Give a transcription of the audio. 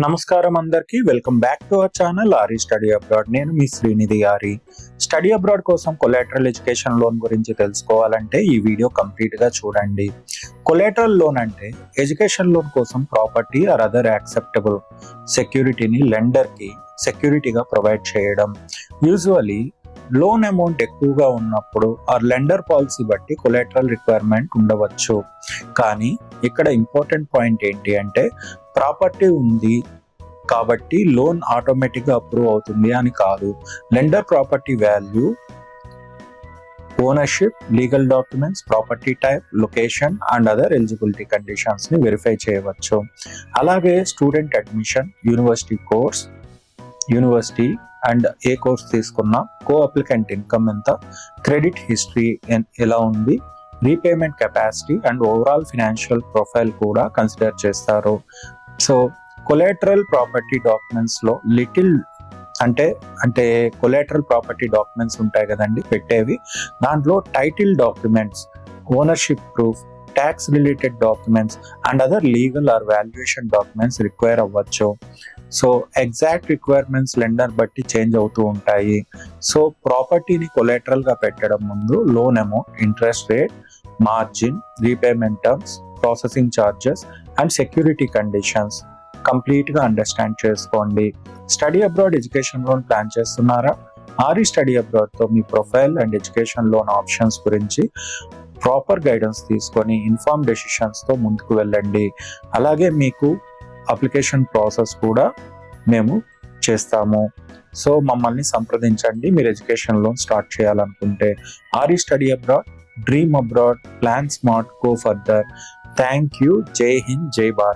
నమస్కారం అందరికీ, welcome back to our channel aari study abroad. నేను మీ శ్రీనిధి ఆరి. స్టడీ అబ్రాడ్ కోసం కొలాటరల్ ఎడ్యుకేషన్ లోన్ గురించి తెలుసుకోవాలంటే ఈ వీడియో కంప్లీట్ గా చూడండి. కొలాటరల్ లోన్ అంటే ఎడ్యుకేషన్ లోన్ కోసం ప్రాపర్టీ ఆర్ అదర్ యాక్సెప్టబుల్ సెక్యూరిటీని లెండర్ కి సెక్యూరిటీగా ప్రొవైడ్ చేయడం. యూజువలీ లోన్ అమౌంట్ ఎక్కువగా ఉన్నప్పుడు ఆ లెండర్ పాలసీ బట్టి కొలాటరల్ రిక్వైర్మెంట్ ఉండవచ్చు. కానీ ఇక్కడ ఇంపార్టెంట్ పాయింట్ ఏంటి అంటే, ప్రాపర్టీ ఉంది కాబట్టి లోన్ ఆటోమేటిక్గా అప్రూవ్ అవుతుంది అని కాదు. Lender property value, ownership, legal documents, property type, location and other eligibility conditions ని వెరిఫై చేయవచ్చు. అలాగే student admission, university course, university and A course తీసుకున్నా, కో అప్లికెంట్ ఇన్కమ్ ఎంత, క్రెడిట్ హిస్టరీ ఎలా ఉంది, repayment capacity and overall financial profile కూడా consider చేస్తారు. So collateral property documents లో లిటిల్ అంటే కొలాటరల్ ప్రాపర్టీ డాక్యుమెంట్స్ ఉంటాయి కదండి పెట్టేవి, దాంట్లో title documents, ownership proof, tax related documents and other legal or valuation documents require అవ్వచ్చు. సో ఎగ్జాక్ట్ రిక్వైర్మెంట్స్ లెండర్ బట్టి change అవుతూ ఉంటాయి. సో ప్రాపర్టీని కొలాటరల్ గా పెట్టడం ముందు loan amount, interest rate, margin, repayment terms, processing charges and security conditions complete గా understand చేసుకోండి. Study abroad education loan plan చేస్తున్నారా? ఆరి స్టడీ అబ్రాడ్ తో మీ profile and education loan options గురించి ప్రాపర్ గైడెన్స్ తీసుకొని ఇన్ఫార్మ్ డెసిషన్స్ తో ముందుకు వెళ్ళండి. అలాగే మీకు అప్లికేషన్ ప్రాసెస్ కూడా మేము చేస్తాము. సో మమ్మల్ని సంప్రదించండి మీరు ఎడ్యుకేషన్ లోన్ స్టార్ట్ చేయాలనుకుంటే. ఆరి study abroad, dream abroad, plan smart, go further. Thank you. జై హింద్, జై భారత్.